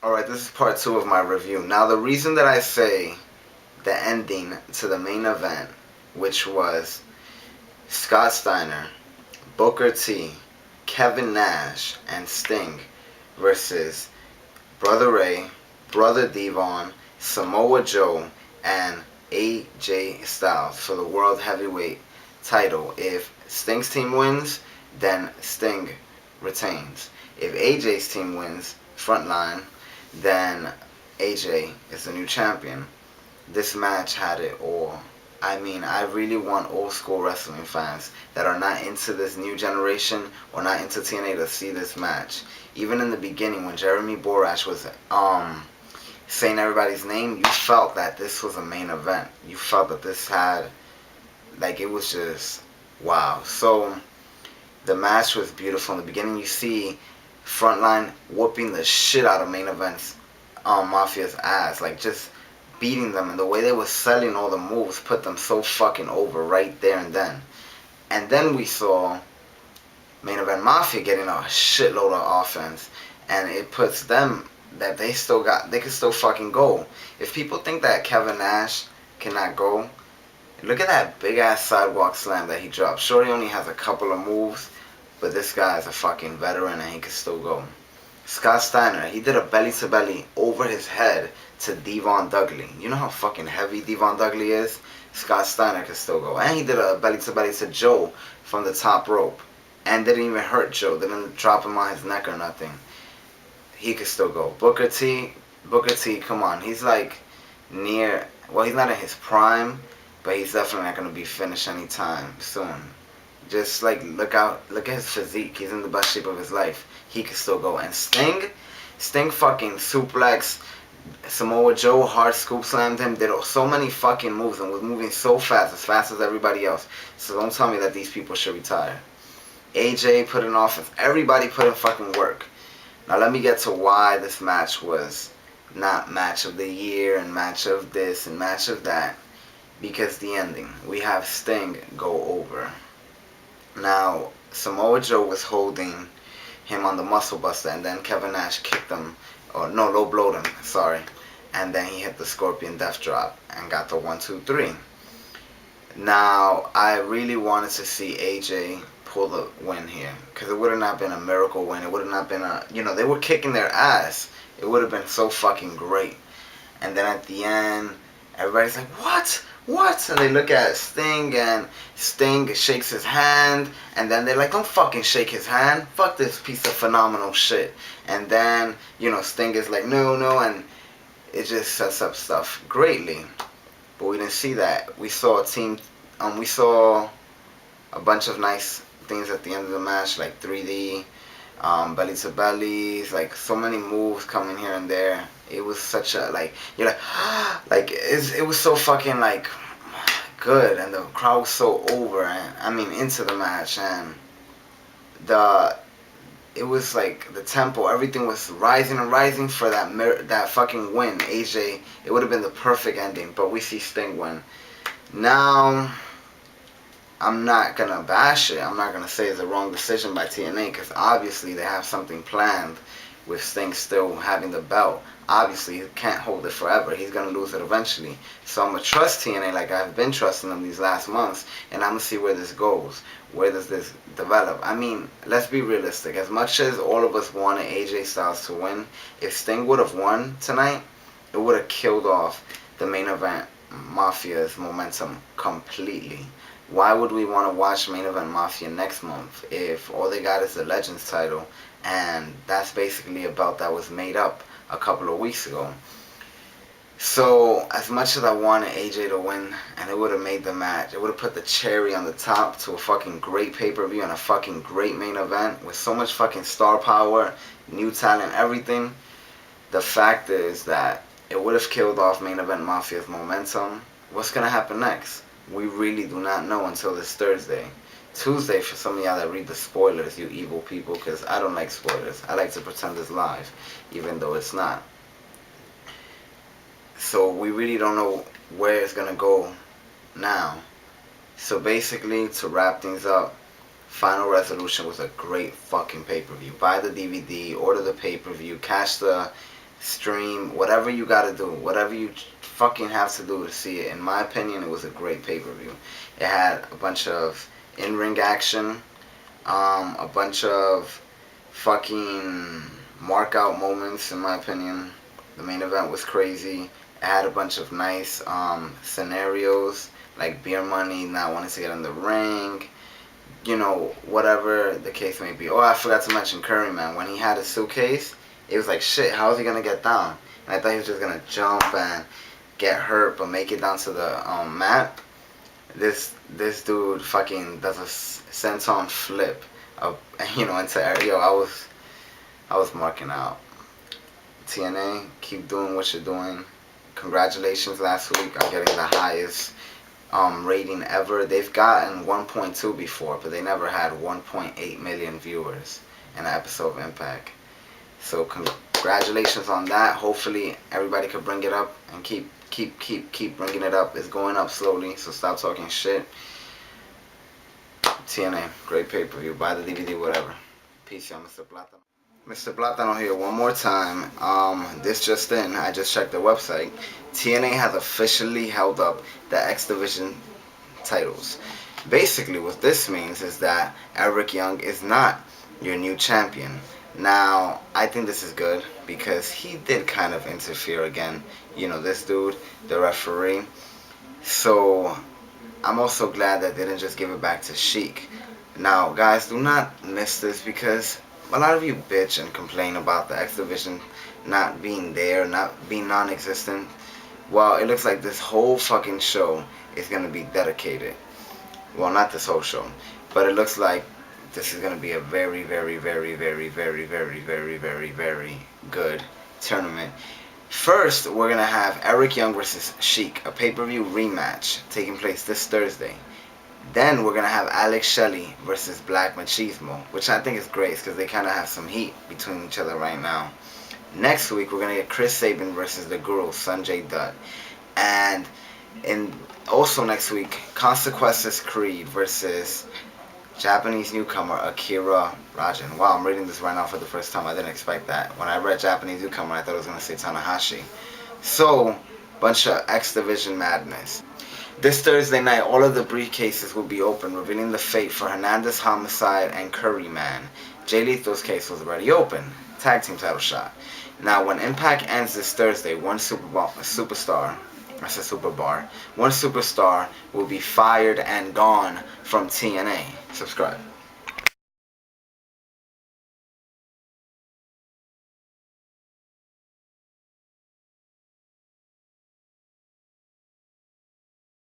Alright, this is part 2 of my review. Now, the reason that I say the ending to the main event, which was Scott Steiner, Booker T, Kevin Nash, and Sting versus Brother Ray, Brother Devon, Samoa Joe, and AJ Styles for the World Heavyweight title. If Sting's team wins, then Sting retains. If AJ's team wins, Frontline, then AJ is the new champion. This match had it all. I mean, I really want old school wrestling fans that are not into this new generation or not into TNA to see this match. Even in the beginning, when Jeremy Borash was saying everybody's name, you felt that this was a main event. You felt that this had, like, it was just wow. So the match was beautiful. In the beginning, you see Frontline whooping the shit out of main events Mafia's ass, like just beating them, and the way they were selling all the moves put them so fucking over right there and then. And then we saw main event Mafia getting a shitload of offense, and it puts them that they could still fucking go. If people think that Kevin Nash cannot go, look at that big ass sidewalk slam that he dropped. Sure, he only has a couple of moves, but this guy is a fucking veteran and he could still go. Scott Steiner, he did a belly to belly over his head to Devon Dudley. You know how fucking heavy Devon Dudley is? Scott Steiner could still go. And he did a belly to belly to Joe from the top rope. And didn't even hurt Joe. Didn't drop him on his neck or nothing. He could still go. Booker T, come on. He's like near, well, he's not in his prime, but he's definitely not going to be finished anytime soon. Just like look at his physique. He's in the best shape of his life. He could still go. And Sting fucking suplex Samoa Joe, hard scoop slammed him, did so many fucking moves and was moving so fast as everybody else. So don't tell me that these people should retire. AJ put in offense. Everybody put in fucking work. Now let me get to why this match was not match of the year and match of this and match of that. Because the ending. We have Sting go over. Now, Samoa Joe was holding him on the muscle buster, and then Kevin Nash kicked him, or no, low blowed him, sorry. And then he hit the Scorpion Death Drop and got the 1, 2, 3. Now, I really wanted to see AJ pull the win here, because it would have not been a miracle win. It would have not been a, they were kicking their ass. It would have been so fucking great. And then at the end, everybody's like, what? And they look at Sting, and Sting shakes his hand, and then they're like, don't fucking shake his hand. Fuck this piece of phenomenal shit. And then, Sting is like, no, and it just sets up stuff greatly. But we didn't see that. We saw we saw a bunch of nice things at the end of the match, like 3D, belly to bellies, like so many moves coming here and there. It was such a, like, you're like, it was so fucking, like, good, and the crowd was so over, and, I mean, into the match, and it was, like, the tempo, everything was rising and rising for that fucking win. AJ, it would have been the perfect ending, but we see Sting win. Now, I'm not gonna bash it. I'm not gonna say it's a wrong decision by TNA, because obviously they have something planned with Sting still having the belt. Obviously, he can't hold it forever. He's going to lose it eventually. So I'm going to trust TNA like I've been trusting them these last months, and I'm going to see where this goes. Where does this develop? I mean, let's be realistic. As much as all of us wanted AJ Styles to win, if Sting would have won tonight, it would have killed off the main event Mafia's momentum completely. Why would we want to watch main event Mafia next month if all they got is the Legends title, and that's basically a belt that was made up a couple of weeks ago? So as much as I wanted AJ to win, and it would have made the match, it would have put the cherry on the top to a fucking great pay-per-view and a fucking great main event with so much fucking star power, new talent, everything. The fact is that it would have killed off main event Mafia's momentum. What's gonna happen next? We really do not know until this Thursday. Tuesday for some of y'all that read the spoilers, you evil people, because I don't like spoilers. I like to pretend it's live, even though it's not. So we really don't know where it's going to go now. So basically, to wrap things up, Final Resolution was a great fucking pay-per-view. Buy the DVD, order the pay-per-view, catch the stream, whatever you gotta do, whatever you fucking have to do to see it. In my opinion, it was a great pay-per-view. It had a bunch of in-ring action, a bunch of fucking mark-out moments, in my opinion. The main event was crazy. It had a bunch of nice scenarios, like beer money, not wanting to get in the ring, you know, whatever the case may be. Oh, I forgot to mention Curry, man. When he had his suitcase, it was like, shit, how is he gonna get down? And I thought he was just gonna jump and get hurt, but make it down to the mat. This dude fucking does a senton flip, you know, into air. Yo, I was marking out. TNA, keep doing what you're doing. Congratulations last week on getting the highest rating ever. They've gotten 1.2 before, but they never had 1.8 million viewers in an episode of Impact. So congratulations on that. Hopefully everybody could bring it up and keep bringing it up. It's going up slowly, so stop talking shit. TNA, great pay-per-view. Buy the DVD, whatever. Peace, y'all. Mr. Plata. Mr. Platano here one more time. This just in, I just checked the website. TNA has officially held up the X Division titles. Basically, what this means is that Eric Young is not your new champion. Now, I think this is good because he did kind of interfere again. You know, this dude, the referee. So, I'm also glad that they didn't just give it back to Sheik. Now, guys, do not miss this because a lot of you bitch and complain about the X Division not being there, not being non-existent. Well, it looks like this whole fucking show is going to be dedicated. Well, not this whole show, but it looks like this is going to be a very, very, very, very, very, very, very, very, very good tournament. First, we're going to have Eric Young versus Sheik, a pay-per-view rematch taking place this Thursday. Then we're going to have Alex Shelley versus Black Machismo, which I think is great because they kind of have some heat between each other right now. Next week, we're going to get Chris Sabin versus the Guru, Sanjay Dutt. And also next week, Consequences Creed versus Japanese newcomer Akira Rajan. Wow, I'm reading this right now for the first time. I didn't expect that. When I read Japanese newcomer, I thought it was going to say Tanahashi. So, bunch of X Division madness. This Thursday night, all of the briefcases will be open, revealing the fate for Hernandez Homicide and Curry Man. Jay Lethal's case was already open. Tag team title shot. Now, when Impact ends this Thursday, one superstar will be fired and gone from TNA. Subscribe.